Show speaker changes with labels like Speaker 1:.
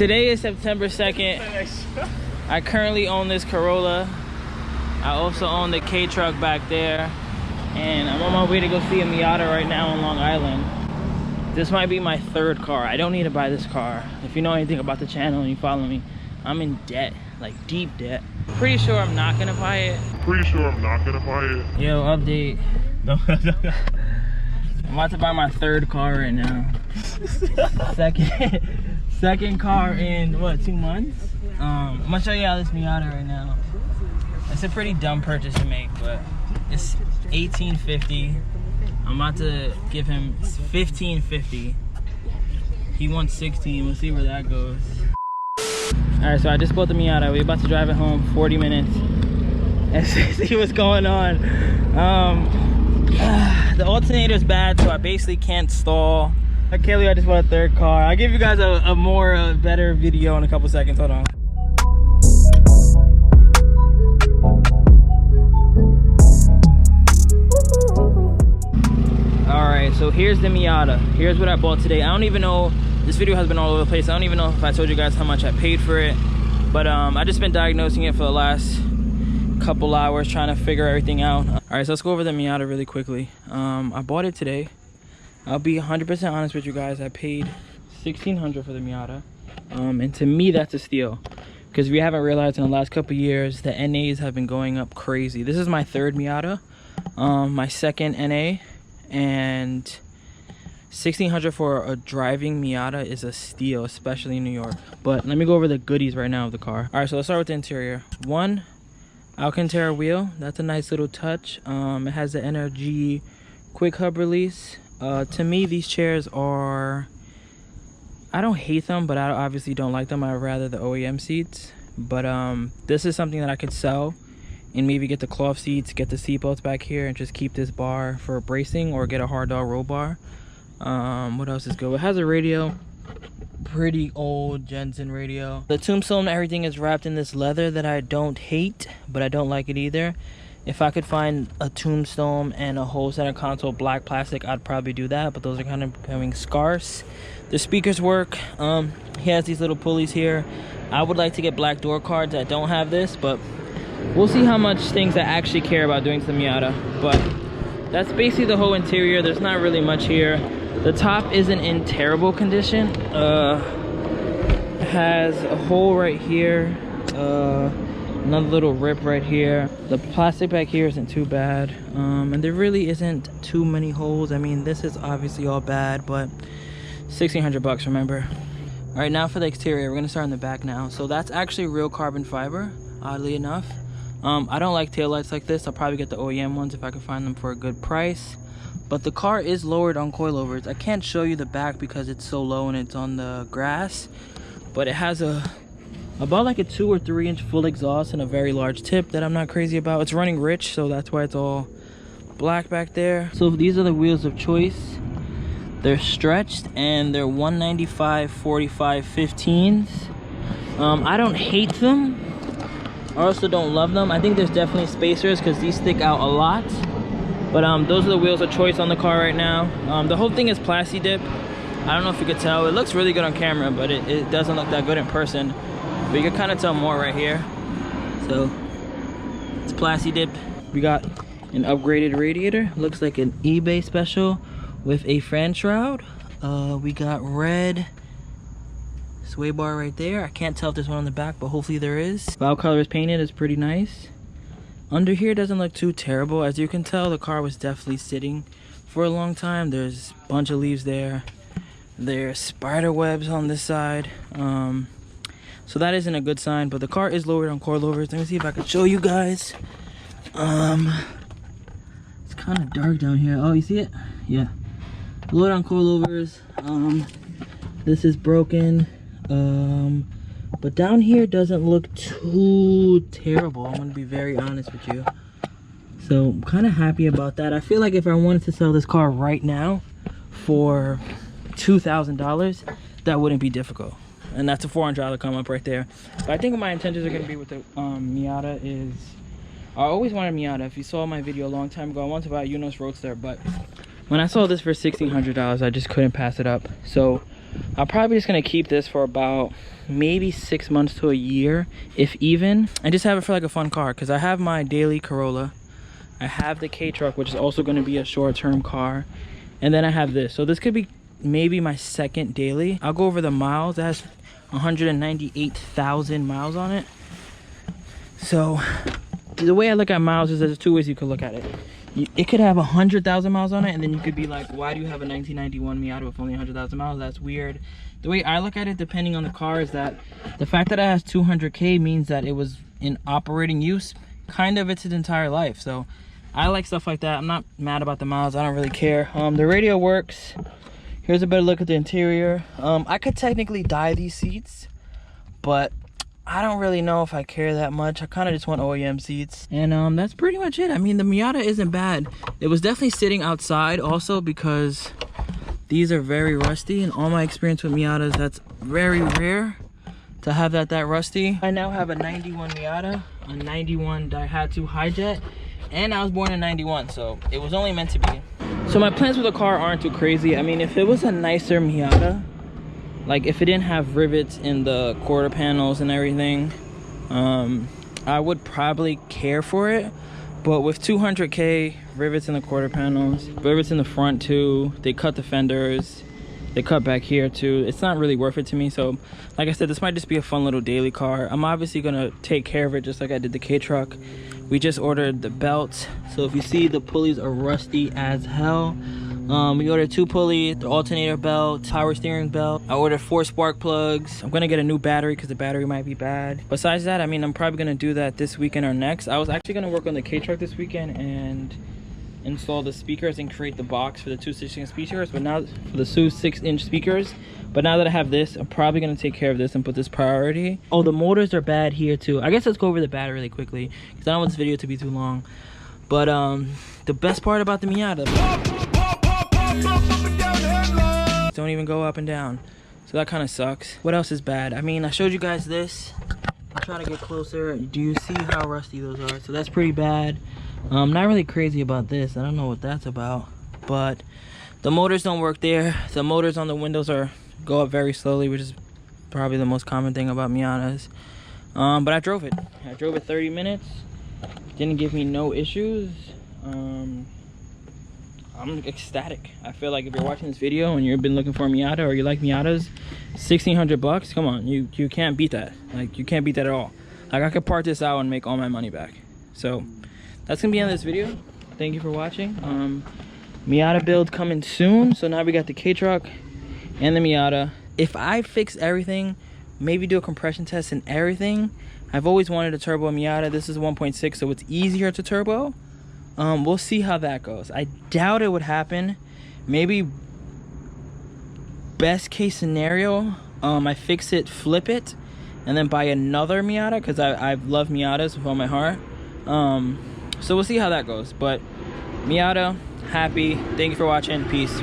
Speaker 1: Today is September 2nd. I currently own this Corolla. I also own the K truck back there. And I'm on my way to go see a Miata right now on Long Island. This might be my third car. I don't need to buy this car. If you know anything about the channel and you follow me, I'm in debt, like deep debt. Pretty sure I'm not gonna buy it. Yo, update. No. I'm about to buy my third car right now. Second car in what, 2 months? I'm gonna show you how this Miata right now. It's a pretty dumb purchase to make, but it's $1850. I'm about to give him $1550. He wants $16. We'll see where that goes. All right, so I just bought the Miata. We're about to drive it home 40 minutes and see what's going on. The alternator's bad, so I basically can't stall. I can't believe I just bought a third car. I'll give you guys a better video in a couple seconds. Hold on. Alright, so here's the Miata. Here's what I bought today. I don't even know, this video has been all over the place. I don't even know if I told you guys how much I paid for it. But I just been diagnosing it for the last couple hours, trying to figure everything out. Alright, so let's go over the Miata really quickly. I bought it today. I'll be 100% honest with you guys. I paid $1,600 for the Miata. And to me, that's a steal. Because we haven't realized in the last couple years, the NAs have been going up crazy. This is my third Miata. My second NA. And $1,600 for a driving Miata is a steal, especially in New York. But let me go over the goodies right now of the car. All right, so let's start with the interior. One, Alcantara wheel. That's a nice little touch. It has the NRG quick hub release. To me, these chairs are, I don't hate them, but I obviously don't like them. I'd rather the OEM seats. But this is something that I could sell and maybe get the cloth seats, get the seat belts back here, and just keep this bar for bracing, or get a hard dog roll bar. What else is good? It has a radio, pretty old Jensen radio. The tombstone, everything is wrapped in this leather that I don't hate, but I don't like it either. If I could find a tombstone and a whole center console black plastic, I'd probably do that, but those are kind of becoming scarce. The speakers work. He has these little pulleys here. I would like to get black door cards that don't have this, but we'll see how much things I actually care about doing to the Miata. But that's basically the whole interior. There's not really much here. The top isn't in terrible condition. It has a hole right here, another little rip right here. The plastic back here isn't too bad, and there really isn't too many holes. I mean, this is obviously all bad, but $1,600, remember. All right, now for the exterior. We're gonna start in the back now. So that's actually real carbon fiber, oddly enough. I don't like taillights like this. I'll probably get the OEM ones if I can find them for a good price. But the car is lowered on coilovers. I can't show you the back because it's so low and it's on the grass. But it has about like a 2 or 3 inch full exhaust and a very large tip that I'm not crazy about. It's running rich, so that's why it's all black back there. So these are the wheels of choice. They're stretched and they're 195/45 15s. I don't hate them. I also don't love them. I think there's definitely spacers because these stick out a lot. But those are the wheels of choice on the car right now. The whole thing is Plasti Dip. I don't know if you could tell. It looks really good on camera, but it doesn't look that good in person. But you can kind of tell more right here. So it's Plasti Dip. We got an upgraded radiator. Looks like an eBay special with a fan shroud. We got red sway bar right there. I can't tell if there's one on the back, but hopefully there is. Valve color is painted. It's pretty nice. Under here doesn't look too terrible. As you can tell, the car was definitely sitting for a long time. There's a bunch of leaves there. There's spider webs on this side. So that isn't a good sign, but the car is lowered on coilovers. Let me see if I can show you guys. It's kind of dark down here. Oh, you see it? Yeah. Lowered on coilovers. This is broken. But down here doesn't look too terrible. I'm gonna be very honest with you. So I'm kind of happy about that. I feel like if I wanted to sell this car right now for $2,000, that wouldn't be difficult. And that's a $400 come up right there. But I think my intentions are gonna be with the Miata is, I always wanted a Miata. If you saw my video a long time ago, I wanted to buy a Unos Roadster, but when I saw this for $1,600, I just couldn't pass it up. So I'm probably just gonna keep this for about maybe 6 months to a year, if even, and just have it for like a fun car, because I have my daily Corolla, I have the K-Truck, which is also going to be a short-term car, and then I have this. So this could be maybe my second daily. I'll go over the miles. It has 198,000 miles on it. So the way I look at miles is there's two ways you could look at it. It could have 100,000 miles on it, and then you could be like, why do you have a 1991 Miata with only 100,000 miles? That's weird. The way I look at it, depending on the car, is that the fact that it has 200K means that it was in operating use kind of its entire life. So I like stuff like that. I'm not mad about the miles. I don't really care. The radio works. Here's a better look at the interior. I could technically dye these seats, but I don't really know if I care that much. I kind of just want OEM seats. And that's pretty much it. I mean, the Miata isn't bad. It was definitely sitting outside also because these are very rusty. In all my experience with Miatas, that's very rare to have that rusty. I now have a 91 Miata, a 91 Daihatsu Hijet, and I was born in 91, so it was only meant to be. So my plans with the car aren't too crazy. I mean, if it was a nicer Miata, like if it didn't have rivets in the quarter panels and everything, I would probably care for it. But with 200K, rivets in the quarter panels, rivets in the front too, they cut the fenders, they cut back here too, it's not really worth it to me. So like I said, this might just be a fun little daily car. I'm obviously gonna take care of it just like I did the K-Truck. We just ordered the belts, so if you see, the pulleys are rusty as hell. We ordered 2 pulleys, the alternator belt, power steering belt. I ordered 4 spark plugs. I'm gonna get a new battery because the battery might be bad. Besides that, I mean, I'm probably gonna do that this weekend or next. I was actually gonna work on the K-Truck this weekend and install the speakers and create the box for the 2 6-inch speakers, but now for the 2 6-inch speakers. But now that I have this, I'm probably gonna take care of this and put this priority. Oh, the motors are bad here too. I guess let's go over the battery really quickly because I don't want this video to be too long. But the best part about the Miata, don't even go up and down, so that kind of sucks. What else is bad? I mean, I showed you guys this. I'm trying to get closer. Do you see how rusty those are? So that's pretty bad. Not really crazy about this. I don't know what that's about, but the motors don't work there. The motors on the windows go up very slowly, which is probably the most common thing about Miatas. But I drove it 30 minutes. Didn't give me no issues. I'm ecstatic. I feel like if you're watching this video and you've been looking for a Miata or you like Miatas, 1,600 bucks, come on, you can't beat that. Like, you can't beat that at all. Like, I could part this out and make all my money back. So that's gonna be the end of this video. Thank you for watching. Miata build coming soon. So now we got the K-Truck and the Miata. If I fix everything, maybe do a compression test and everything. I've always wanted a turbo Miata. This is 1.6, so it's easier to turbo. We'll see how that goes. I doubt it would happen. Maybe best case scenario, I fix it, flip it, and then buy another Miata, because I love Miatas with all my heart. So we'll see how that goes. But Miata, happy. Thank you for watching. Peace.